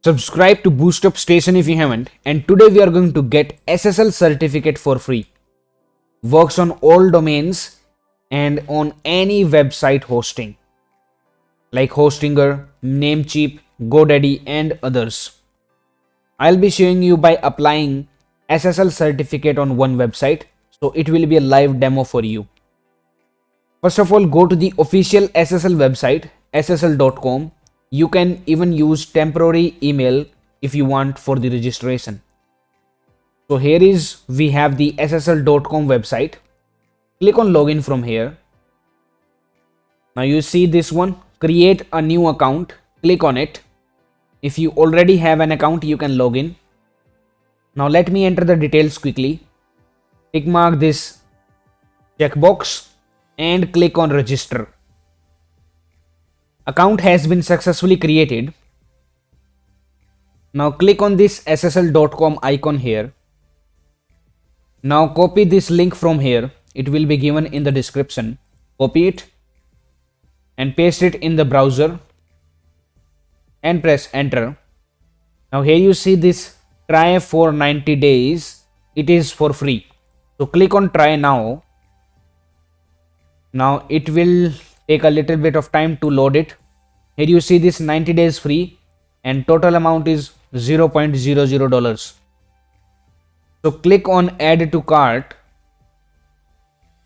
Subscribe to Boost Up Station if you haven't, and today we are going to get SSL certificate for free. Works on all domains and on any website hosting like Hostinger, Namecheap, GoDaddy and others. I'll be showing you by applying SSL certificate on one website, so it will be a live demo for you. First of all, go to the official SSL website ssl.com. You can even use temporary email if you want for the registration. So here we have the ssl.com website. Click on login from here. Now you see this one, create a new account. Click on it. If you already have an account, you can log in. Now let me enter the details quickly. Tick mark this checkbox and click on register. Account has been successfully created. Now click on this ssl.com icon here. Now copy this link from here. It will be given in the description. Copy it and paste it in the browser and press enter. Now here you see this try for 90 days. It is for free. So click on try now. Now it will take a little bit of time to load it. Here you see this 90 days free and total amount is $0.00. So click on add to cart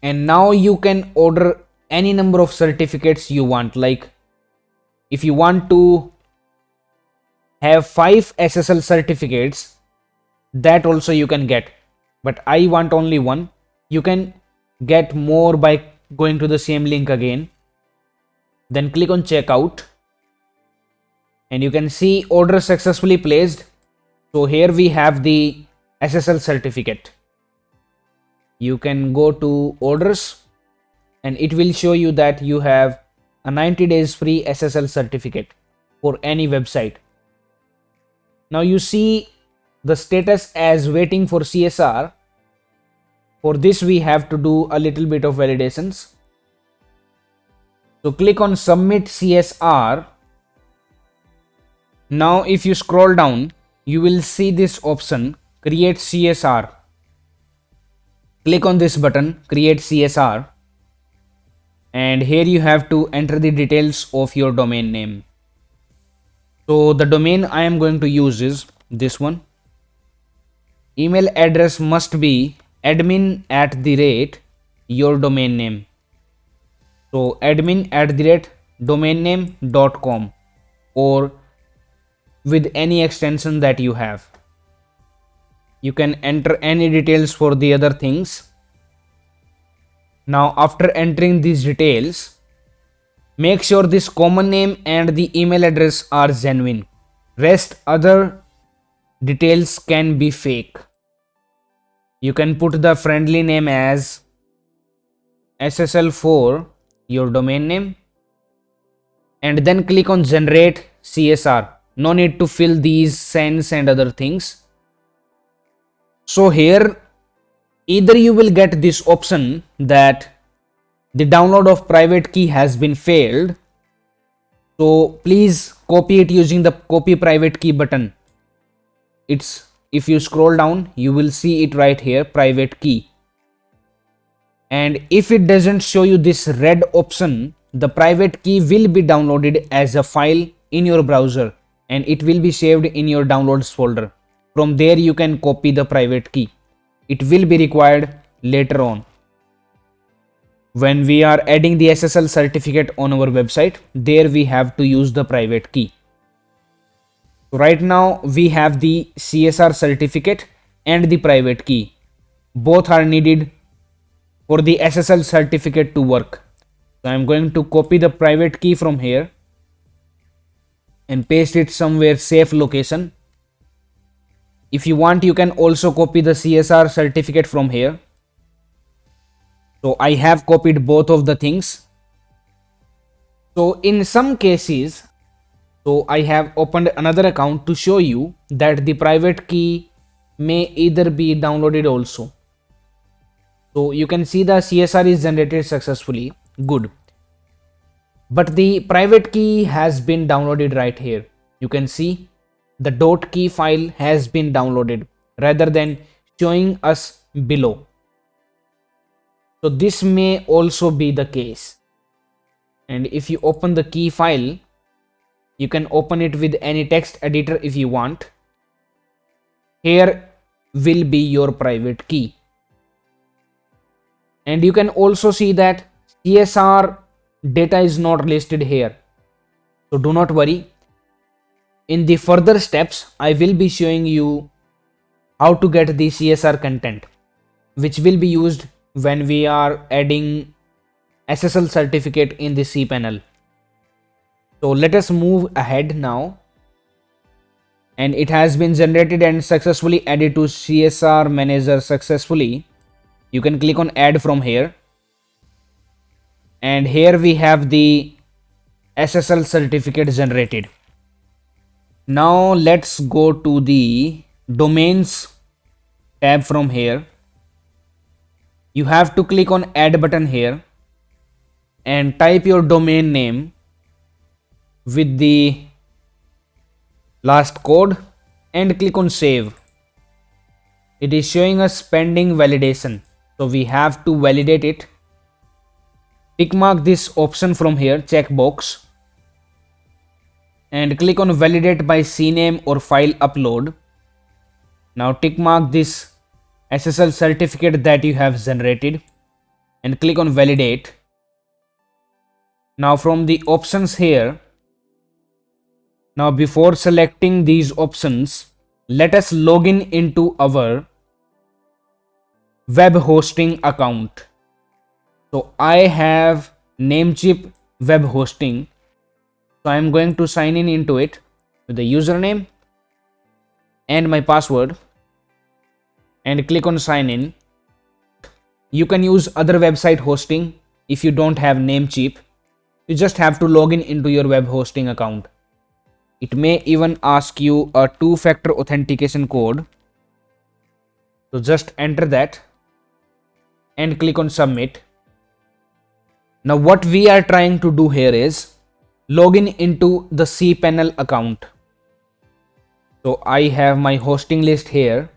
and now you can order any number of certificates you want. Like if you want to have 5 SSL certificates, that also you can get, but I want only one. You can get more by going to the same link again. Then click on checkout and you can see order successfully placed. So here we have the SSL certificate. You can go to orders and it will show you that you have a 90 days free SSL certificate for any website. Now you see the status as waiting for CSR. For this we have to do a little bit of validations. So click on submit CSR. Now if you scroll down, you will see this option create CSR. Click on this button create CSR and here you have to enter the details of your domain name. So the domain I am going to use is this one. Email address must be admin@your domain name. So admin@domainname.com or with any extension that you have. You can enter any details for the other things. Now after entering these details, make sure this common name and the email address are genuine. Rest other details can be fake. You can put the friendly name as SSL for your domain name and then click on generate CSR. No need to fill these sends and other things. So here either you will get this option that the download of private key has been failed. So please copy it using the copy private key button. If you scroll down, you will see it right here, private key. And if it doesn't show you this red option, the private key will be downloaded as a file in your browser and it will be saved in your downloads folder. From there you can copy the private key. It will be required later on when we are adding the SSL certificate on our website. There we have to use the private key. Right now we have the CSR certificate and the private key. Both are needed for the SSL certificate to work. So I am going to copy the private key from here and paste it somewhere safe location. If you want, you can also copy the CSR certificate from here. So I have copied both of the things. So in some cases, so I have opened another account to show you that the private key may either be downloaded also. So you can see the CSR is generated successfully. Good. But the private key has been downloaded right here. You can see the .key file has been downloaded rather than showing us below. So this may also be the case. And if you open the key file, you can open it with any text editor if you want. Here will be your private key. And you can also see that CSR data is not listed here. So do not worry. In the further steps, I will be showing you how to get the CSR content, which will be used when we are adding SSL certificate in the cPanel. So let us move ahead now. And it has been generated and successfully added to CSR manager successfully. You can click on add from here. And here we have the SSL certificate generated. Now let's go to the domains tab from here. You have to click on add button here and type your domain name with the last code and click on save. It is showing us pending validation, so we have to validate it. Tick mark this option from here, checkbox, and click on validate by CNAME or file upload. Now tick mark this SSL certificate that you have generated and click on validate. Now from the options here, now before selecting these options, let us log in into our web hosting account. So I have Namecheap web hosting. So I am going to sign in into it with the username and my password and click on sign in. You can use other website hosting if you don't have Namecheap. You just have to log in into your web hosting account. It may even ask you a two-factor authentication code. So just enter that and click on submit. Now what we are trying to do here is log in into the cPanel account. So I have my hosting list here.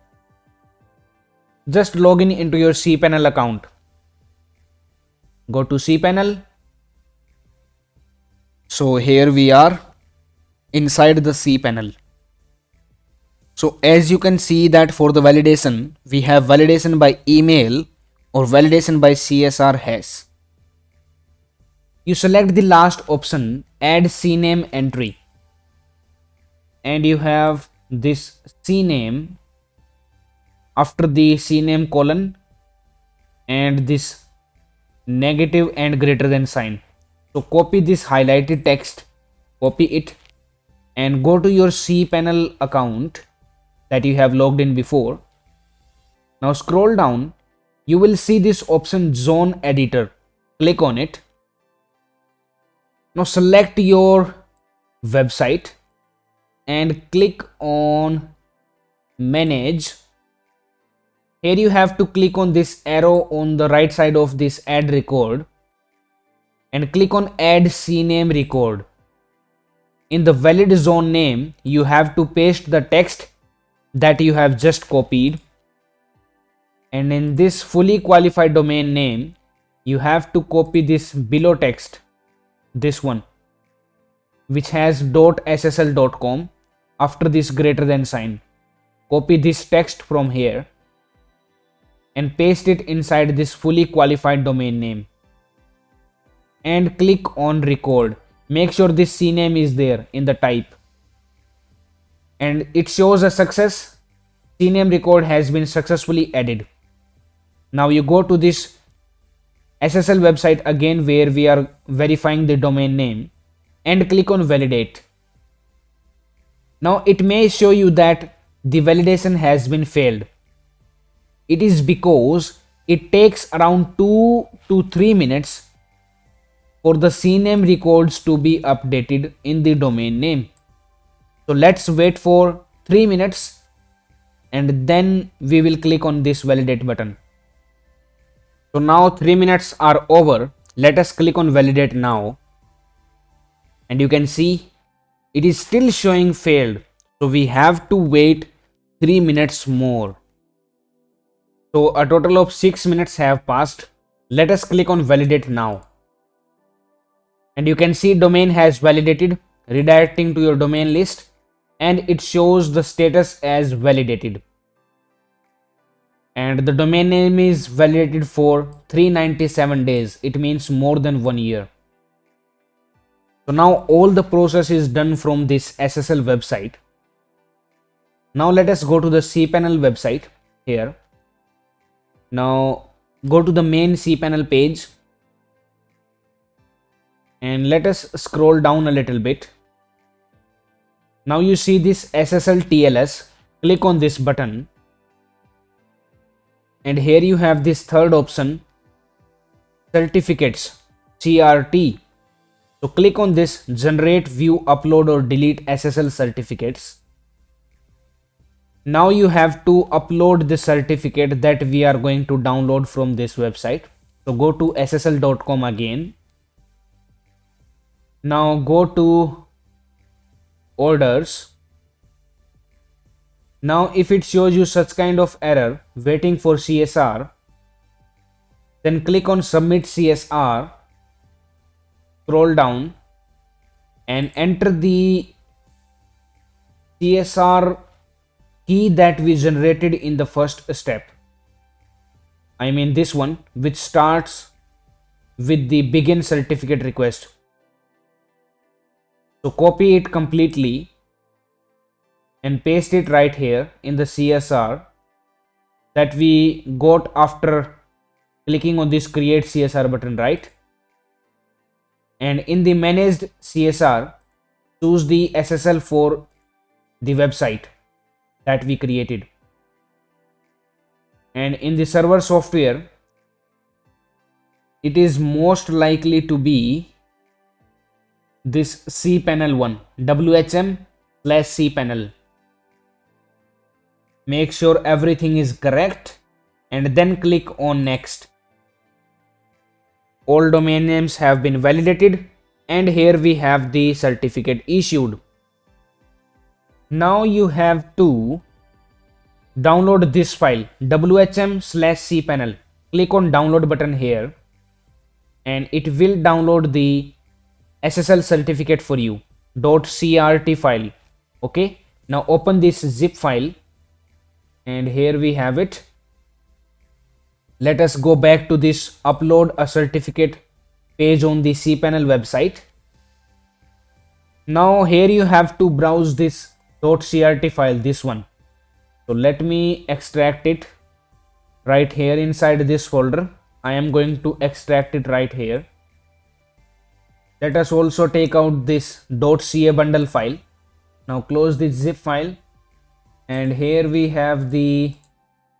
Just log in into your cPanel account. Go to cPanel. So here we are inside the cPanel. So as you can see that for the validation, we have validation by email or validation by CSR hash. You select the last option, add CNAME entry, and you have this CNAME after the CNAME colon and this negative and greater than sign. So copy this highlighted text, copy it and go to your cPanel account that you have logged in before. Now scroll down, you will see this option zone editor. Click on it. Now select your website and click on manage. Here you have to click on this arrow on the right side of this add record and click on add CNAME record. In the valid zone name, you have to paste the text that you have just copied. And in this fully qualified domain name, you have to copy this below text, this one, which has .ssl.com after this greater than sign. Copy this text from here and paste it inside this fully qualified domain name and click on record. Make sure this CNAME is there in the type and it shows a success. CNAME record has been successfully added. Now you go to this SSL website again where we are verifying the domain name and click on validate. Now it may show you that the validation has been failed. It is because it takes around 2 to 3 minutes for the CNAME records to be updated in the domain name. So let's wait for 3 minutes and then we will click on this validate button. So now 3 minutes are over. Let us click on validate now. And you can see it is still showing failed. So we have to wait 3 minutes more. So a total of 6 minutes have passed. Let us click on validate now. And you can see domain has validated, redirecting to your domain list, and it shows the status as validated. And the domain name is validated for 397 days. It means more than 1 year. So now all the process is done from this SSL website. Now let us go to the cPanel website here. Now go to the main cPanel page and let us scroll down a little bit. Now you see this SSL TLS. Click on this button. And here you have this third option, certificates, CRT. So click on this generate, view, upload or delete SSL certificates. Now you have to upload the certificate that we are going to download from this website. So go to ssl.com again. Now go to orders. Now if it shows you such kind of error waiting for CSR, then click on submit CSR, scroll down and enter the CSR key that we generated in the first step. I mean this one, which starts with the begin certificate request. So copy it completely and paste it right here in the CSR that we got after clicking on this create CSR button, right? And in the managed CSR, choose the SSL for the website that we created. And in the server software, it is most likely to be this cPanel one, WHM/cPanel. Make sure everything is correct and then click on next. All domain names have been validated and here we have the certificate issued. Now you have to download this file, WHM/cPanel. Click on download button here and it will download the SSL certificate for you, .crt file. Okay, now open this zip file and here we have it. Let us go back to this upload a certificate page on the cPanel website. Now here you have to browse this .crt file, this one. So let me extract it right here inside this folder. I am going to extract it right here. Let us also take out this .ca bundle file. Now close this zip file and here we have the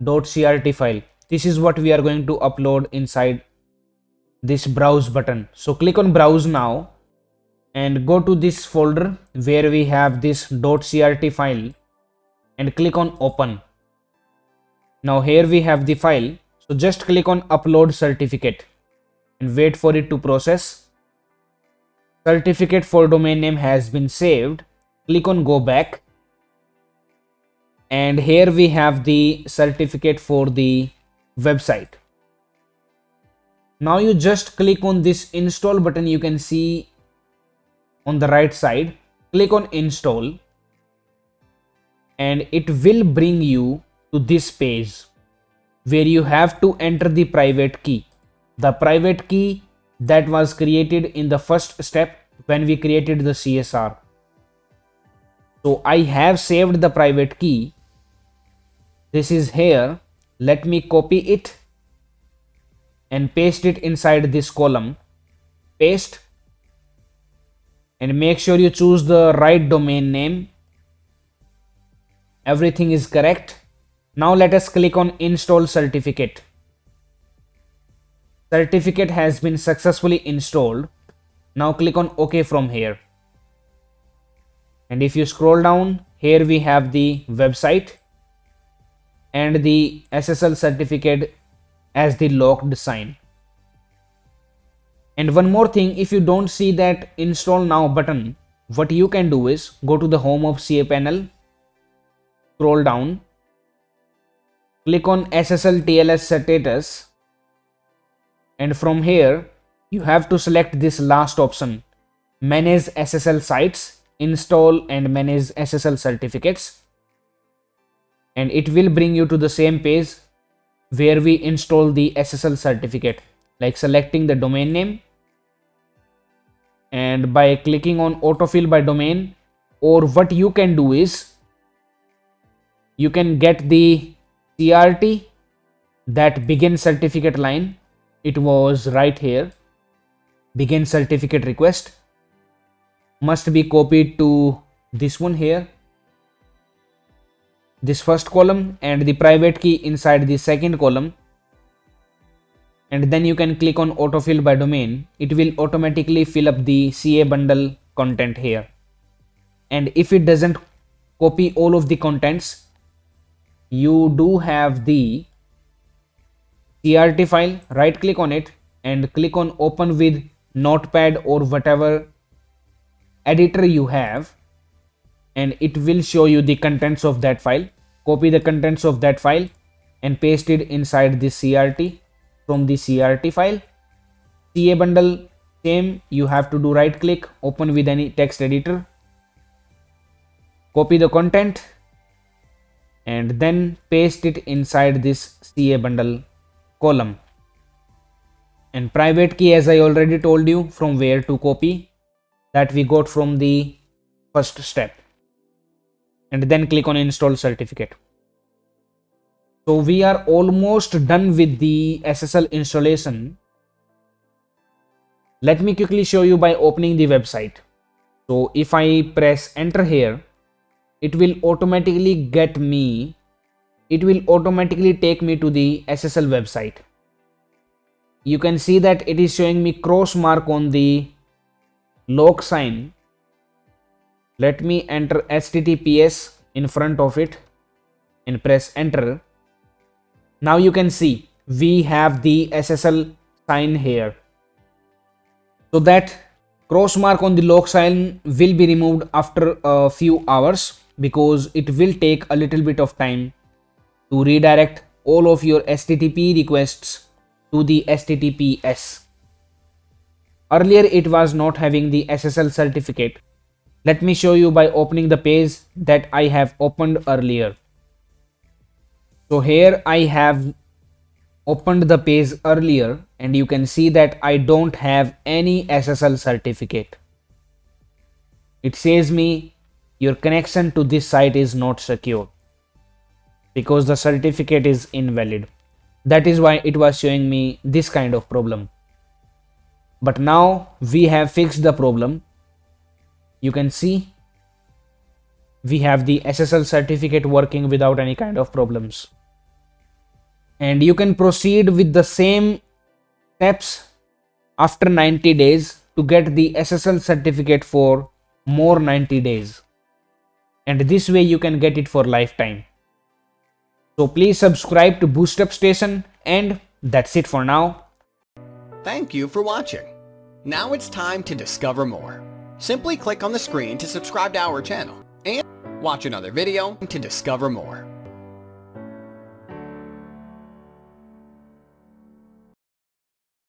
.crt file. This is what we are going to upload inside this browse button. So click on browse now and go to this folder where we have this .crt file and click on open. Now here we have the file. So just click on upload certificate and wait for it to process. Certificate for domain name has been saved. Click on go back. And here we have the certificate for the website. Now you just click on this install button you can see on the right side. Click on install and it will bring you to this page where you have to enter the private key. The private key that was created in the first step when we created the CSR. So I have saved the private key. This is here. Let me copy it and paste it inside this column. Paste and make sure you choose the right domain name. Everything is correct. Now let us click on install certificate. Certificate has been successfully installed. Now click on OK from here. And if you scroll down, here we have the website and the SSL certificate as the locked sign. And one more thing, if you don't see that install now button, what you can do is go to the home of cPanel scroll down, click on SSL TLS status, and from here you have to select this last option, manage SSL sites, install and manage SSL certificates, and it will bring you to the same page where we install the SSL certificate, like selecting the domain name, and by clicking on autofill by domain, or what you can do is you can get the CRT, that begin certificate line. It was right here, begin certificate request must be copied to this one here, this first column, and the private key inside the second column, and then you can click on autofill by domain. It will automatically fill up the CA bundle content here, and if it doesn't copy all of the contents, you do have the CRT file. Right click on it and click on open with Notepad or whatever editor you have, and it will show you the contents of that file. Copy the contents of that file and paste it inside the CRT from the CRT file. CA bundle, same, you have to do right click, open with any text editor, copy the content and then paste it inside this CA bundle column. And private key, as I already told you from where to copy, that we got from the first step, and then click on install certificate. So we are almost done with the SSL installation. Let me quickly show you by opening the website. So if I press enter here, it will automatically take me to the SSL website. You can see that it is showing me cross mark on the log sign. Let me enter HTTPS in front of it and press enter. Now you can see we have the SSL sign here. So that cross mark on the log sign will be removed after a few hours, because it will take a little bit of time to redirect all of your HTTP requests to the HTTPS. Earlier it was not having the SSL certificate. Let me show you by opening the page that I have opened earlier. So here I have opened the page earlier and you can see that I don't have any SSL certificate. It says me your connection to this site is not secure because the certificate is invalid. That is why it was showing me this kind of problem. But now we have fixed the problem. You can see we have the SSL certificate working without any kind of problems. And you can proceed with the same steps after 90 days to get the SSL certificate for more 90 days. And this way you can get it for lifetime. So please subscribe to BoostUp Station, and that's it for now. Thank you for watching. Now it's time to discover more. Simply click on the screen to subscribe to our channel and watch another video to discover more.